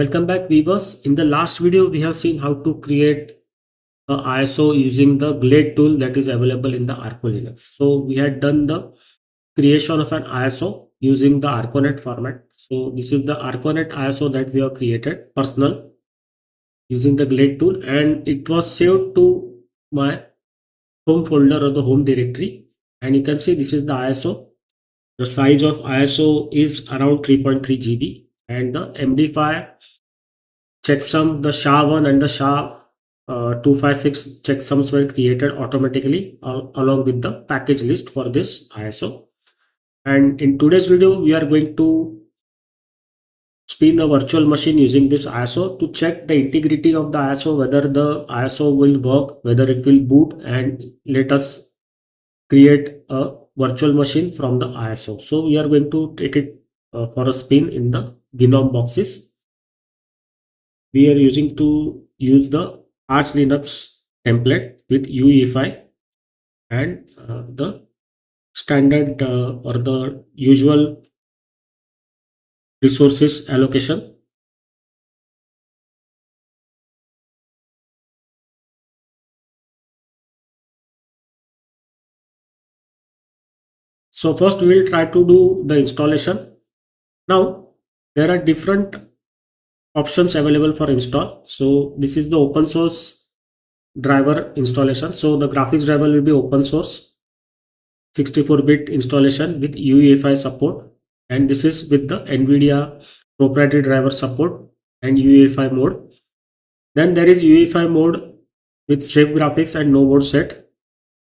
Welcome back, viewers. In the last video, we have seen how to create a ISO using the Glade tool that is available in the Arco Linux. So we had done the creation of an ISO using the ArcoNet format. So this is the ArcoNet ISO that we have created personal using the Glade tool, and it was saved to my home folder or the home directory. And you can see this is the ISO. The size of ISO is around 3.3 GB, and the MD5 checksum, the SHA-1 and the SHA-256 checksums were created automatically along with the package list for this ISO. And in today's video, we are going to spin a virtual machine using this ISO to check the integrity of the ISO, whether the ISO will work, whether it will boot, and let us create a virtual machine from the ISO. So we are going to take it for a spin in the GNOME boxes. We are using to use the Arch Linux template with UEFI and the standard or the usual resources allocation. So first we will try to do the installation. Now there are different options available for install. So this is the open source driver installation. So the graphics driver will be open source 64-bit installation with UEFI support, and this is with the NVIDIA proprietary driver support and UEFI mode. Then there is UEFI mode with safe graphics and no mode set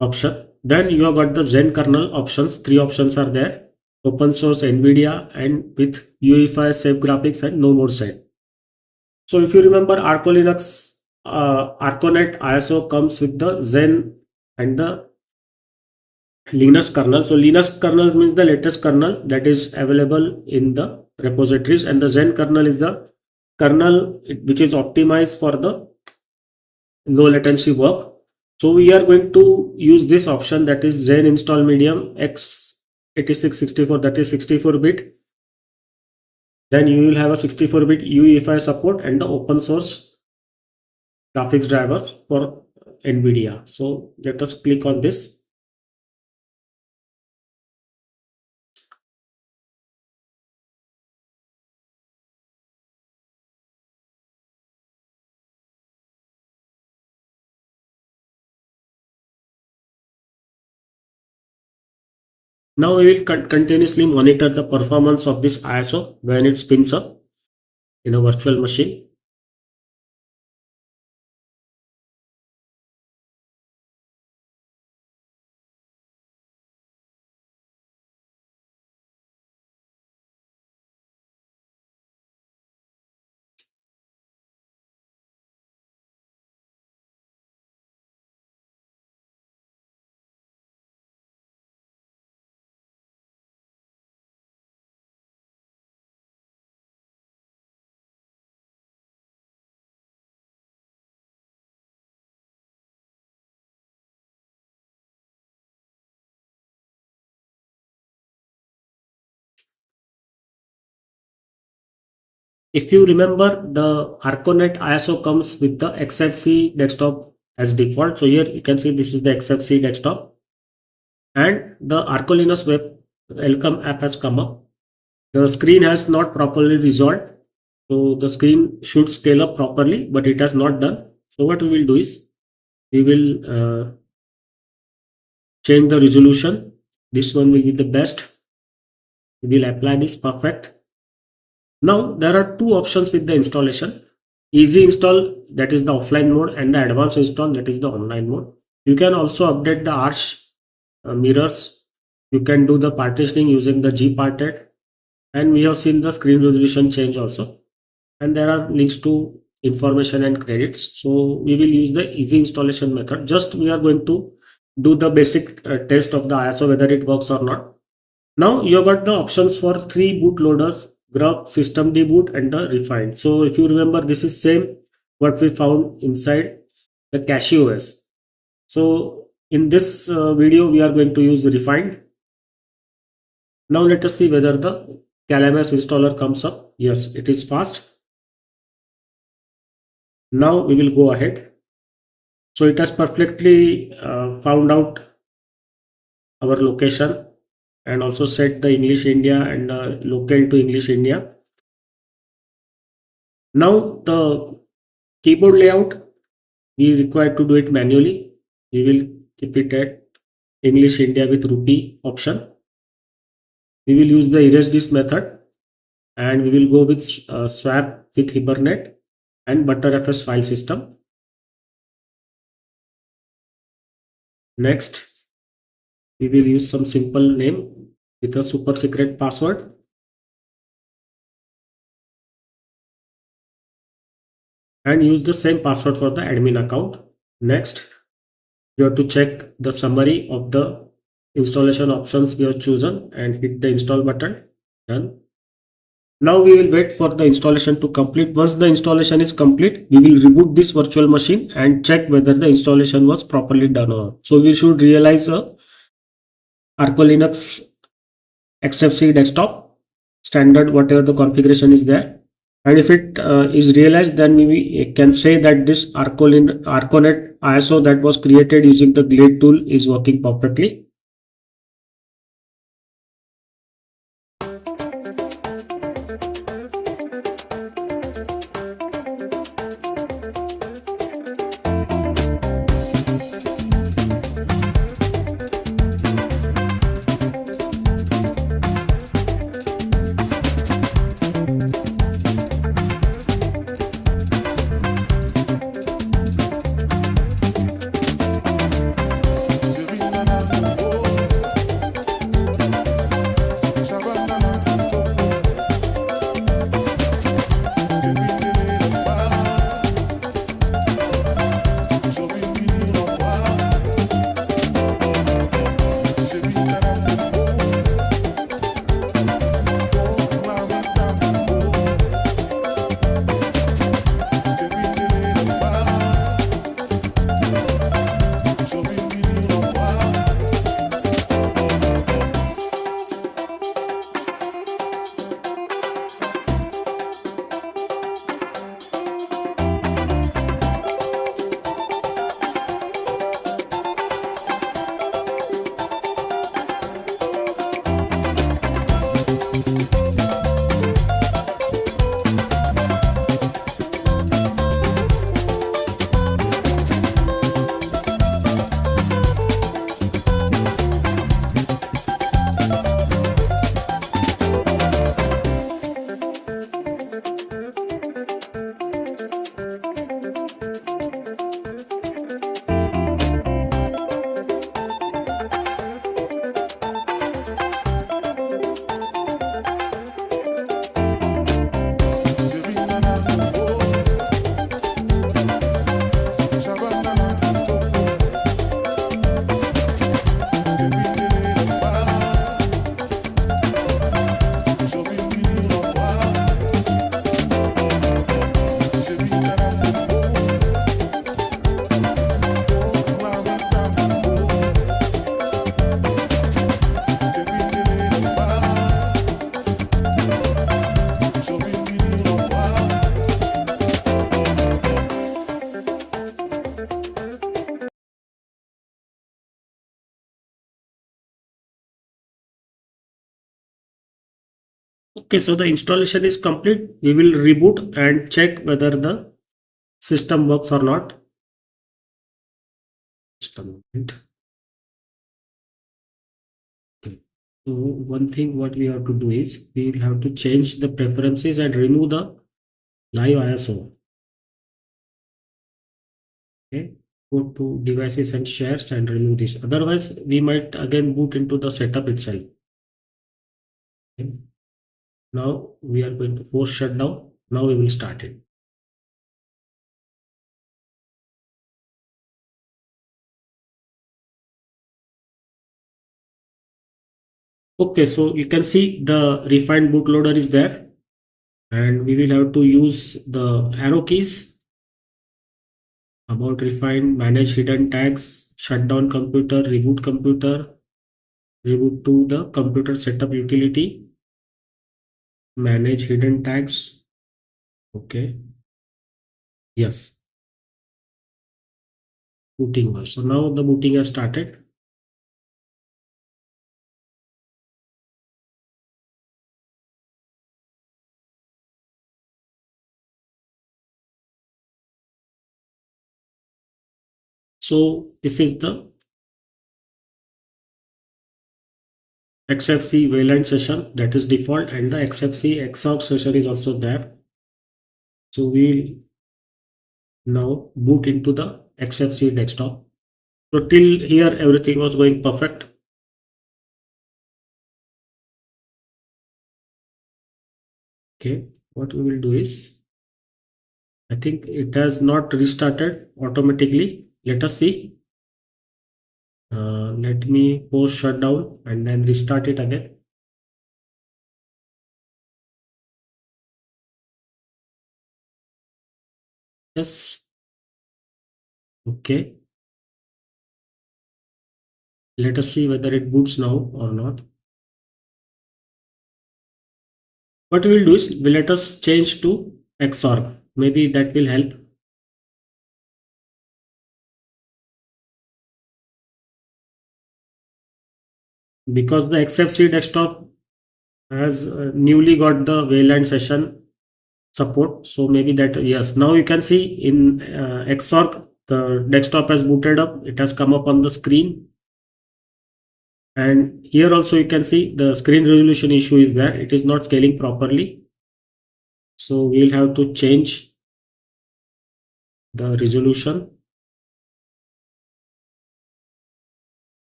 option. Then you have got the Zen kernel options. Three options are there: open source, NVIDIA, and with UEFI, safe graphics, and no mode set. So if you remember, Arco Linux ArcoNet ISO comes with the Zen and the Linux kernel. So Linux kernel means the latest kernel that is available in the repositories, and the Zen kernel is the kernel which is optimized for the low latency work. So we are going to use this option, that is Zen install medium x8664, that is 64-bit. Then you will have a 64-bit UEFI support and the open source graphics drivers for NVIDIA. So let us click on this. Now we will continuously monitor the performance of this ISO when it spins up in a virtual machine. If you remember, the ArcoNet ISO comes with the XFC desktop as default. So here you can see this is the XFC desktop, and the Arco Linux web welcome app has come up. The screen has not properly resolved, so the screen should scale up properly, but it has not done. So what we will do is we will change the resolution. This one will be the best. We will apply this. Perfect. Now there are two options with the installation: easy install, that is the offline mode, and the advanced install, that is the online mode. You can also update the Arch mirrors. You can do the partitioning using the gparted, and we have seen the screen resolution change also, and there are links to information and credits. So we will use the easy installation method. Just we are going to do the basic test of the ISO, whether it works or not. Now you have got the options for three bootloaders: grub, systemd boot, and the refined. So if you remember, this is same what we found inside the CachyOS. So in this video we are going to use the refined. Now let us see whether the CalMS installer comes up. Yes, it is fast. Now we will go ahead. So it has perfectly found out our location and also set the English India and local to English India. Now the keyboard layout, we require to do it manually. We will keep it at English India with rupee option. We will use the erase this method, and we will go with swap with Hibernate and ButterFS file system. Next, we will use some simple name with a super secret password. And use the same password for the admin account. Next, you have to check the summary of the installation options we have chosen and hit the install button. Done. Now we will wait for the installation to complete. Once the installation is complete, we will reboot this virtual machine and check whether the installation was properly done or not. So we should realize a Arco Linux XFCE desktop standard, whatever the configuration is there. And if it is realized, then we can say that this Arconet ISO that was created using the Glade tool is working perfectly. Okay, so the installation is complete. We will reboot and check whether the system works or not. Just a moment. Okay. So one thing what we have to do is we have to change the preferences and remove the live ISO. Okay. Go to devices and shares and remove this. Otherwise, we might again boot into the setup itself. Okay. Now we are going to force shutdown. Now we will start it. Okay, so you can see the refined bootloader is there, and we will have to use the arrow keys. About refined, manage hidden tags, shut down computer, reboot to the computer setup utility, manage hidden tags. Okay, yes. booting was. So now the booting has started. So this is the XFC Wayland session that is default, and the XFC Xorg session is also there. So we'll now boot into the XFC desktop. So till here everything was going perfect. Okay, what we will do is, I think it has not restarted automatically. Let us see. Let me post shutdown and then restart it again. Yes. Okay. Let us see whether it boots now or not. What we will do is, let us change to Xorg. Maybe that will help. Because the XFC desktop has newly got the Wayland session support. So maybe that, yes, now you can see in Xorg, the desktop has booted up. It has come up on the screen. And here also you can see the screen resolution issue is there. It is not scaling properly. So we'll have to change the resolution.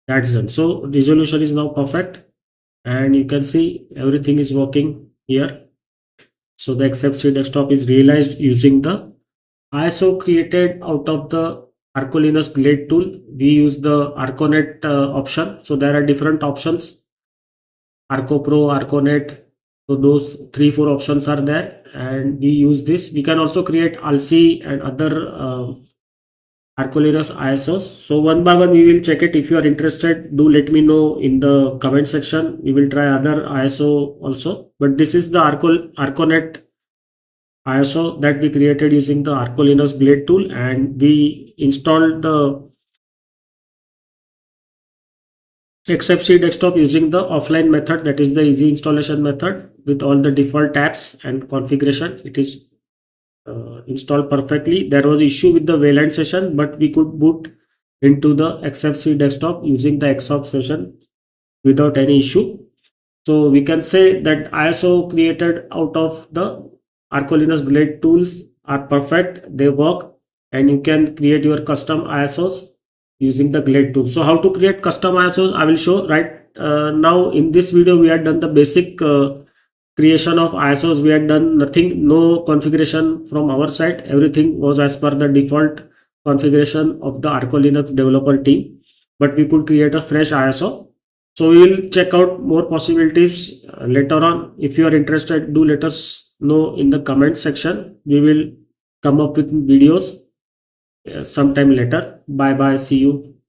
That's done. So resolution is now perfect, and you can see everything is working here. So the XFC desktop is realized using the ISO created out of the Arco Linux Blade tool. We use the ArcoNet option. So there are different options: Arco Pro, ArcoNet. So those 3-4 options are there, and we use this. We can also create ALSI and other Arco Linux ISOs. So one by one we will check it. If you are interested, do let me know in the comment section. We will try other ISO also. But this is the ArcoNet ISO that we created using the Arco Linux Blade tool, and we installed the XFC desktop using the offline method, that is the easy installation method with all the default tabs and configuration. It is installed perfectly. There was issue with the Wayland session, but we could boot into the XFC desktop using the Xorg session without any issue. So we can say that ISO created out of the Arco Linux Blade tools are perfect. They work, and you can create your custom ISOs using the Glade tool. So how to create custom ISOs, I will show right now. In this video, we had done the basic creation of ISOs. We had done nothing, no configuration from our side. Everything was as per the default configuration of the Arco Linux developer team, but we could create a fresh ISO. So we will check out more possibilities later on. If you are interested, do let us know in the comment section. We will come up with videos sometime later. Bye bye. See you.